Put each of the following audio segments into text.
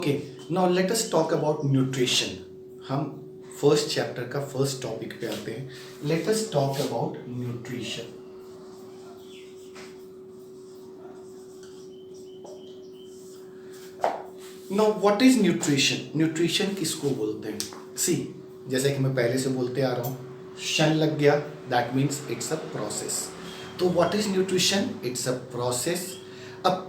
Okay, now let us talk about nutrition. हम first chapter का first topic पे आते हैं। Let us talk about nutrition. Now what is nutrition? Nutrition किसको बोलते हैं? सी, जैसे कि मैं पहले से बोलते आ रहा हूँ, शन लग गया, that means it's a process. तो what is nutrition? It's a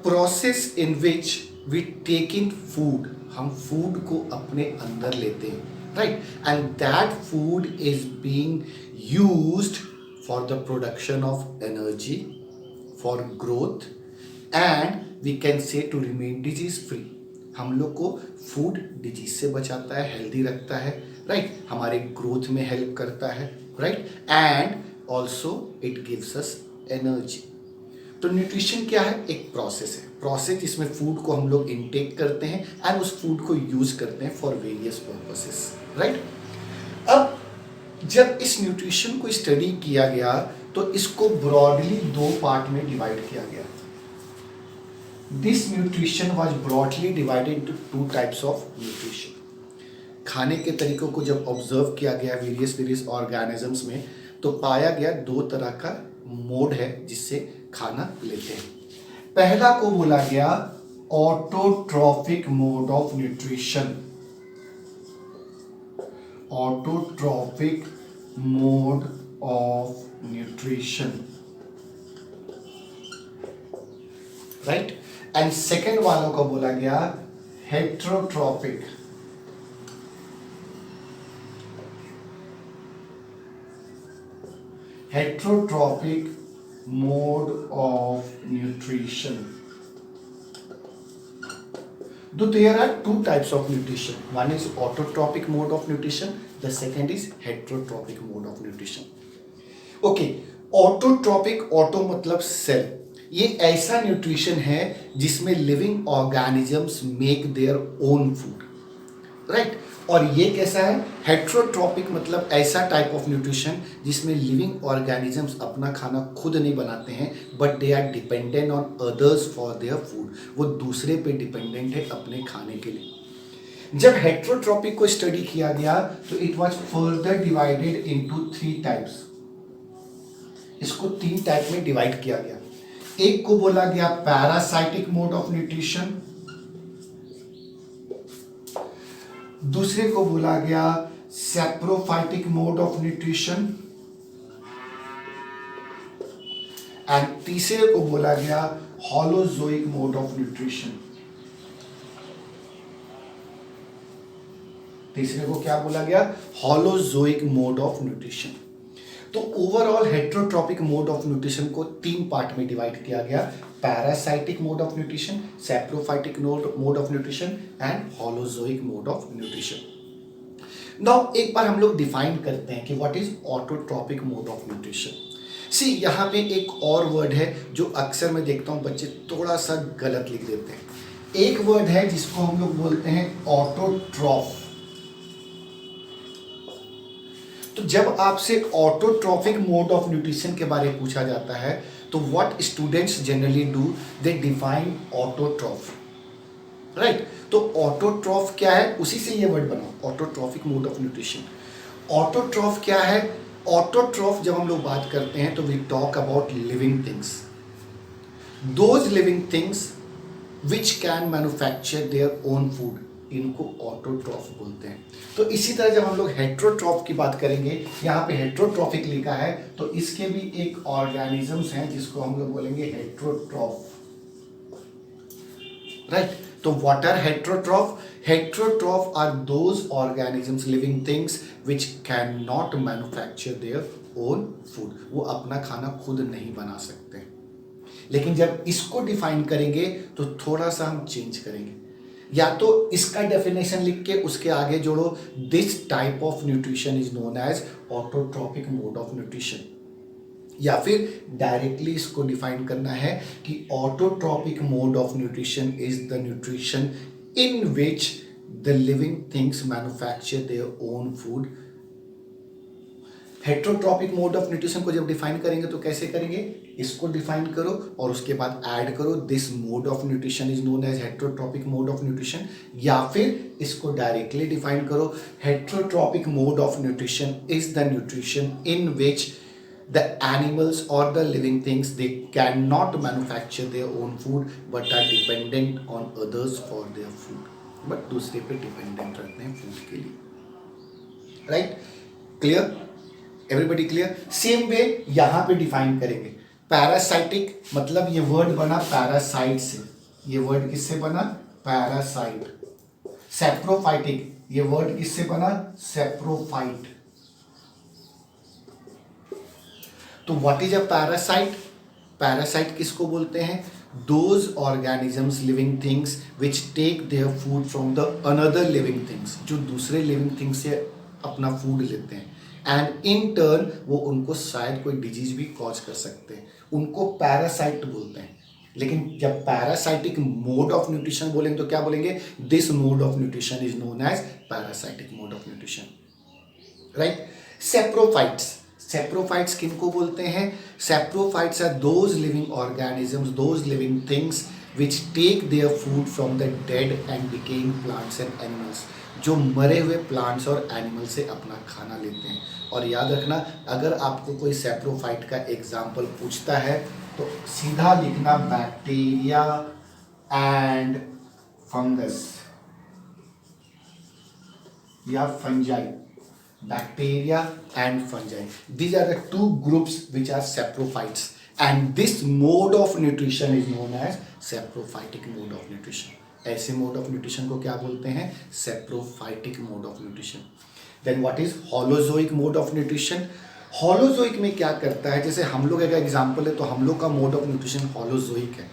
process in which we take in food. हम फूड को अपने अंदर लेते हैं, right, and that food is being used for the production of energy, for growth, and we can say to remain disease free. हम लोग को food disease से बचाता है, हेल्दी रखता है, राइट, हमारे ग्रोथ में हेल्प करता है, right, and also it gives us energy. तो न्यूट्रिशन क्या है? एक प्रोसेस है, प्रोसेस जिसमें फूड को हम लोग इनटेक करते हैं एंड उस फूड को यूज करते हैं फॉर वेरियस पर्पसेस, राइट। अब जब इस न्यूट्रिशन को स्टडी किया गया तो इसको ब्रॉडली दो पार्ट में डिवाइड किया गया। This nutrition was broadly divided into two types of nutrition. खाने के तरीकों को जब ऑब्जर्व किया गया वेरियस ऑर्गेनिजम्स में, तो पाया गया दो तरह का मोड है जिससे खाना लेते हैं। पहला को बोला गया autotrophic mode of nutrition. Autotrophic mode of nutrition, right, and second वालों को बोला गया heterotrophic. Heterotrophic mode of nutrition. Though there are two types of nutrition. One is autotrophic mode of nutrition. The second is heterotrophic mode of nutrition. Okay, autotrophic, auto मतलब self. ये ऐसा nutrition है जिसमें living organisms make their own food, right. और ये कैसा है? Heterotrophic मतलब ऐसा टाइप ऑफ न्यूट्रिशन जिसमें लिविंग ऑर्गेनिजम्स अपना खाना खुद नहीं बनाते हैं, but they are dependent on others for their food. वो दूसरे पे डिपेंडेंट है अपने खाने के लिए। जब हेट्रोट्रॉपिक को स्टडी किया गया तो it was further divided into three types. इसको तीन टाइप में डिवाइड किया गया। एक को बोला गया पैरासाइटिक मोड ऑफ न्यूट्रिशन, दूसरे को बोला गया saprophytic mode of nutrition, and तीसरे को बोला गया होलोजोइक मोड ऑफ न्यूट्रिशन। तीसरे को क्या बोला गया? Holozoic mode of nutrition. तो overall heterotrophic mode of nutrition को तीन पार्ट में डिवाइड किया गया: parasitic mode of nutrition, saprophytic mode of nutrition and holozoic mode of nutrition. Now एक बार हम लोग डिफाइन करते हैं कि what is autotrophic mode of nutrition. See, यहाँ पे एक और वर्ड है जो अक्सर मैं देखता हूँ बच्चे थोड़ा सा गलत लिख देते हैं। एक वर्ड है जिसको हम लोग बोलते हैं ऑटोट्रॉफ। तो जब आपसे ऑटोट्रॉफिक मोड ऑफ न्यूट्रिशन के बारे में पूछा जाता है तो what students generally do, they define autotroph, right. तो ऑटोट्रॉफ क्या है? उसी से ये वर्ड बना, autotrophic mode of nutrition. Autotroph क्या है? ऑटोट्रॉफ जब हम लोग बात करते हैं तो we talk about living things, those living things which can manufacture their own food, इनको ऑटोट्रॉफ बोलते हैं। तो इसी तरह जब हम लोग हेट्रोट्रॉफ की बात करेंगे, यहाँ पे हेट्रोट्रॉफिक लिखा है तो इसके भी एक ऑर्गेनिजम्स हैं जिसको हम लोग बोलेंगे हेट्रोट्रॉफ, राइट। तो what are heterotroph? Heterotroph are those organisms, living things which can not manufacture their own food. वो अपना खाना खुद नहीं बना सकते। लेकिन जब इसको डिफाइन करेंगे तो थोड़ा सा हम चेंज करेंगे, या तो इसका डेफिनेशन लिख के उसके आगे जोड़ो this type of nutrition is known as autotrophic mode of nutrition, या फिर डायरेक्टली इसको डिफाइन करना है कि autotrophic mode of nutrition is the nutrition in which the living things manufacture their own food heterotrophic mode of nutrition को जब define करेंगे तो कैसे करेंगे, इसको डिफाइन करो और उसके बाद ऐड करो this mode of nutrition is known as heterotrophic mode of nutrition, या फिर इसको डायरेक्टली डिफाइन करो, heterotrophic mode of nutrition is the nutrition in which the animals or the living things they cannot manufacture their own food but are dependent on others for their food, but दूसरे पे dependent रहते हैं food के लिए, right? Clear? Everybody clear? Same way यहां पे define करेंगे। Parasitic मतलब ये वर्ड बना पैरासाइट से, ये वर्ड किससे बना, पैरासाइट। सेप्रोफाइटिक ये वर्ड किससे बना, सेप्रोफाइट। तो what is a parasite? Parasite किसको बोलते हैं, those organisms living things which take their food from the another living things, जो दूसरे लिविंग थिंग्स से अपना फूड लेते हैं एंड इन टर्न वो उनको शायद कोई डिजीज भी कॉज कर सकते हैं, उनको पैरासाइट बोलते हैं। लेकिन जब पैरासाइटिक मोड ऑफ न्यूट्रिशन बोलेंगे तो क्या बोलेंगे, this mode of nutrition is known as parasitic mode of nutrition, right? Saprophytes, saprophytes किनको बोलते हैं, saprophytes are those living organisms, those living things which take their food from the dead and decaying plants and animals, जो मरे हुए plants और animal से अपना खाना लेते हैं। और याद रखना, अगर आपको कोई सेप्रोफाइट का एग्जाम्पल पूछता है तो सीधा लिखना बैक्टीरिया एंड फंगस या fungi, bacteria and fungi. These are the two groups which are saprophytes, and this mode of nutrition is known as saprophytic mode of nutrition. ऐसे mode of nutrition को क्या बोलते हैं, saprophytic mode of nutrition. Then what is holozoic mode of nutrition? holozoic में क्या करता है, जैसे हम लोग का एग्जाम्पल है तो हम लोग का mode of nutrition holozoic है।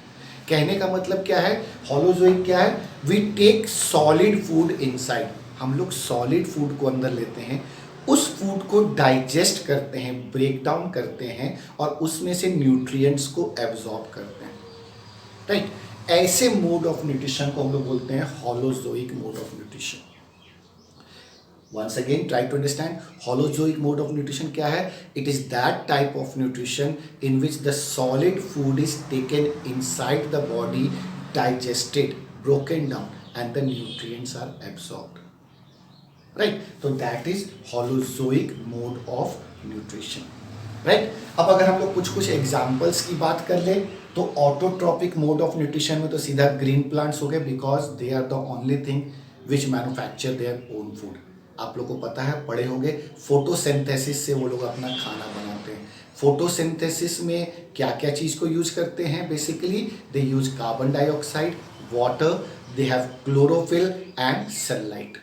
कहने का मतलब क्या है, holozoic क्या है, we take solid food inside, हम लोग सॉलिड फूड को अंदर लेते हैं, उस फूड को डाइजेस्ट करते हैं, ब्रेक डाउन करते हैं और उसमें से न्यूट्रिएंट्स को एब्जॉर्ब करते हैं, राइट? ऐसे मोड ऑफ न्यूट्रिशन को हम लोग बोलते हैं holozoic mode of nutrition. Once again try to understand holozoic mode of nutrition क्या है, it is that type of nutrition in which the solid food is taken inside the body, digested, broken down and the nutrients are absorbed, right? तो that is holozoic mode of nutrition, right? अब अगर हम लोग कुछ कुछ examples की बात कर ले तो ऑटोट्रॉपिक मोड ऑफ न्यूट्रिशन में तो सीधा ग्रीन प्लांट्स हो गए, because they are the only thing which manufacture their own food. आप लोग को पता है, पढ़े होंगे, फोटोसिंथेसिस से वो लोग अपना खाना बनाते हैं। फोटोसिंथेसिस में क्या क्या चीज़ को यूज करते हैं, basically they use carbon dioxide, water, they have chlorophyll and sunlight,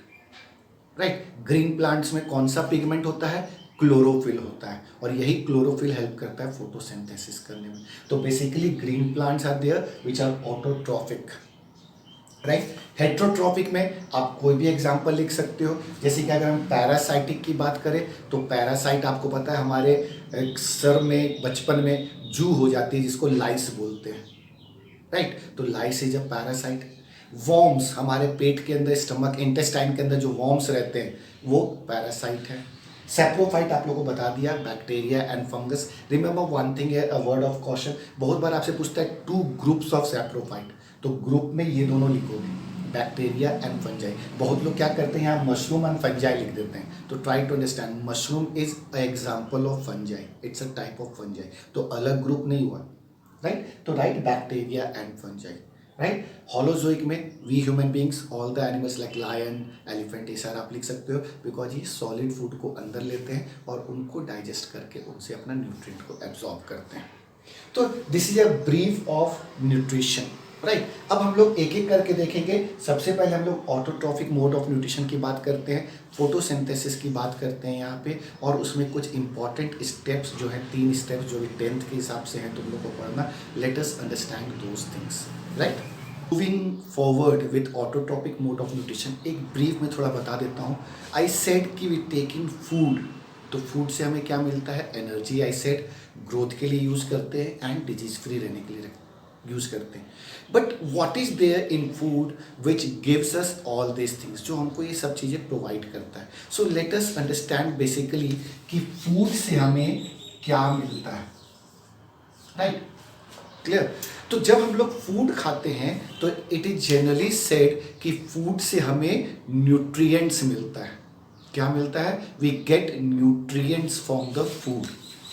right? Green plants में कौन सा पिगमेंट होता है, क्लोरोफिल होता है, और यही क्लोरोफिल हेल्प करता है फोटोसिंथेसिस करने में। तो basically green plants are there which are autotrophic, right? Heterotrophic में आप कोई भी एग्जांपल लिख सकते हो, जैसे कि अगर हम पैरासाइटिक की बात करें तो पैरासाइट आपको पता है हमारे सर में बचपन में जू हो जाती है जिसको लाइस बोलते हैं, राइट? तो लाइस इज अ पैरासाइट। वॉर्म्स, हमारे पेट के अंदर, स्टमक, इंटेस्टाइन के अंदर जो वॉर्म्स रहते हैं वो पैरासाइट है। सेप्रोफाइट आप लोगों को बता दिया, bacteria and fungus. Remember one thing है, अ वर्ड ऑफ कॉशन, बहुत बार आपसे पूछता है टू ग्रुप्स ऑफ सेप्रोफाइट, तो ग्रुप में ये दोनों लिखोगे, बैक्टीरिया एंड फंजाई। बहुत लोग क्या करते हैं यहाँ मशरूम एंड फंजाई लिख देते हैं, तो try to understand mushroom is a example of fungi, it's a type of fungi, तो अलग ग्रुप नहीं हुआ, राइट? तो right, bacteria and fungi, right? Holozoic में we human beings, all the animals like lion, elephant, ये सारा आप लिख सकते हो, बिकॉज ये सॉलिड फूड को अंदर लेते हैं और उनको डाइजेस्ट करके उनसे अपना न्यूट्रिएंट को एब्जॉर्ब करते हैं। तो this is a brief of nutrition, right? अब हम लोग एक एक करके देखेंगे। सबसे पहले हम लोग ऑटोट्रॉफिक मोड ऑफ न्यूट्रिशन की बात करते हैं, फोटोसिंथेसिस की बात करते हैं यहाँ पे, और उसमें कुछ इंपॉर्टेंट स्टेप्स जो है, 3 स्टेप्स जो भी 10th के हिसाब से हैं तुम लोग को पढ़ना। Late us understand those things, right? Moving forward with autotrophic mode of nutrition, एक ब्रीफ में थोड़ा बता देता हूँ। आई सेड कि वी टेकिंग फूड, तो फूड से हमें क्या मिलता है, एनर्जी। आई सेड ग्रोथ के लिए यूज़ करते हैं एंड डिजीज फ्री रहने के लिए यूज करते हैं. But what is there in food which gives us all this things, जो हमको ये सब चीज़ें प्रोवाइड करता है. So let us understand basically कि फूड से हमें क्या मिलता है. Right, clear. तो जब हम लोग फूड खाते हैं तो इट इज जनरली सेड कि फूड से हमें न्यूट्रिएंट्स मिलता है. क्या मिलता है? We get nutrients from the food.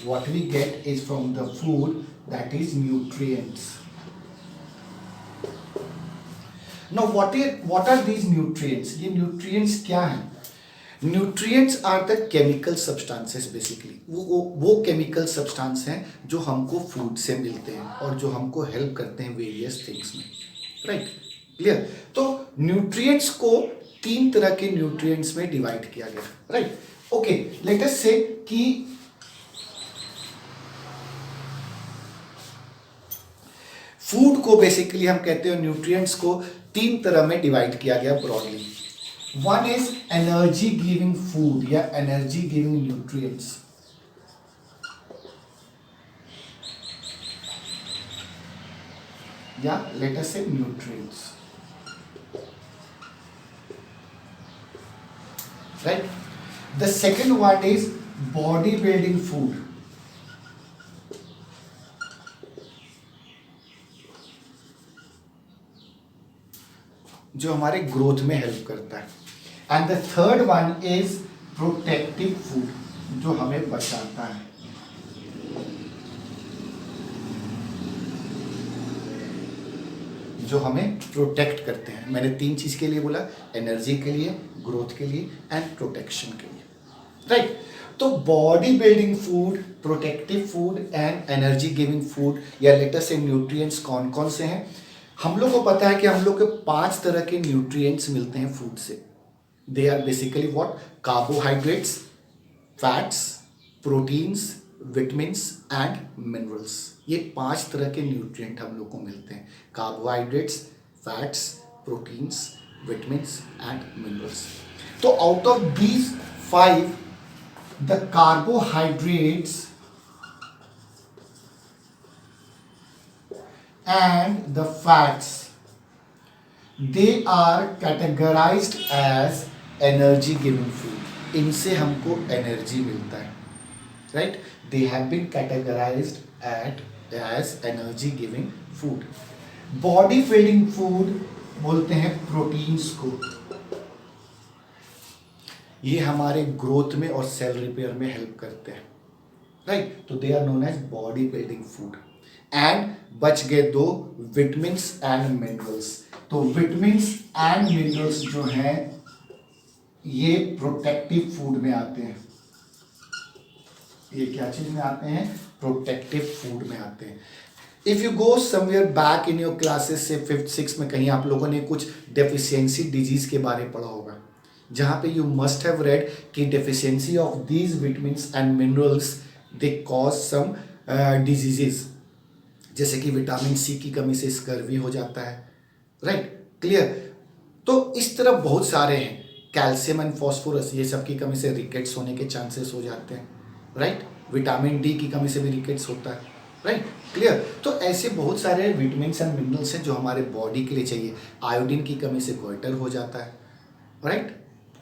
What we get is from the food, that is nutrients. Now what are these nutrients? ये न्यूट्रिएंट्स क्या हैं? Nutrients are the chemical substances. Basically वो केमिकल सब्सटेंस हैं जो हमको फूड से मिलते हैं और जो हमको हेल्प करते हैं वेरियस थिंग्स में. Right, clear. तो न्यूट्रिएंट्स को 3 तरह के न्यूट्रिएंट्स में डिवाइड किया गया. Right, okay. लेट अस से कि फूड को बेसिकली हम कहते हैं न्यूट्रिएंट्स को 3 तरह में डिवाइड किया गया broadly. One is energy giving food या energy giving nutrients. या let us say nutrients. Right? The second one is body building food. जो हमारे ग्रोथ में हेल्प करता है. And the third one is protective food, जो हमें बचाता है. जो हमें प्रोटेक्ट करते हैं. मैंने 3 चीज के लिए बोला, एनर्जी के लिए, ग्रोथ के लिए एंड प्रोटेक्शन के लिए. राइट, तो body building food, protective food and energy giving food या लेट अस से न्यूट्रिएंट्स कौन कौन से हैं? हम लोग को पता है कि हम लोग को 5 तरह के न्यूट्रिएंट्स मिलते हैं फूड से. They are basically what? Carbohydrates, fats, proteins, vitamins and minerals. ये 5 तरह के न्यूट्रिएंट हम लोग को मिलते हैं. Carbohydrates, fats, proteins, vitamins and minerals. तो out of these 5, the carbohydrates and the fats, they are categorized as energy giving food. इनसे हमको एनर्जी मिलता है. Right, they have been categorized as energy giving food. Body building food बोलते हैं proteins को. ये हमारे ग्रोथ में और सेल रिपेयर में हेल्प करते हैं. राइट, तो they are known as body building food. And बच गए 2, विटामिन्स एंड मिनरल्स. तो विटामिन्स एंड मिनरल्स जो हैं ये प्रोटेक्टिव फूड में आते हैं. ये क्या चीज में आते हैं? प्रोटेक्टिव फूड में आते हैं. If you go somewhere back in your classes से 5th 6th में कहीं आप लोगों ने कुछ डेफिशिएंसी डिजीज के बारे में पढ़ा होगा, जहां पे यू मस्ट हैव रेड कि deficiency of these vitamins and minerals they cause some diseases. जैसे कि विटामिन सी की कमी से स्कर्वी हो जाता है. Right, clear. तो इस तरह बहुत सारे हैं. कैल्शियम एंड फॉस्फोरस, ये सब की कमी से रिकेट्स होने के चांसेस हो जाते हैं. राइट, विटामिन डी की कमी से भी रिकेट्स होता है. Right, clear. तो ऐसे बहुत सारे विटामिन्स एंड मिनरल्स हैं जो हमारे बॉडी के लिए चाहिए. आयोडीन की कमी से गोइटर हो जाता है. Right,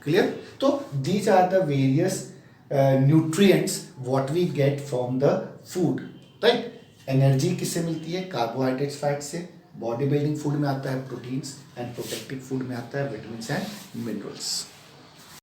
clear. तो these are the various nutrients what we get from the food. Right, energy किससे मिलती है? कार्बोहाइड्रेट्स, फैट से. बॉडी बिल्डिंग फूड में आता है प्रोटीन्स एंड प्रोटेक्टिव फूड में आता है विटामिन्स एंड मिनरल्स.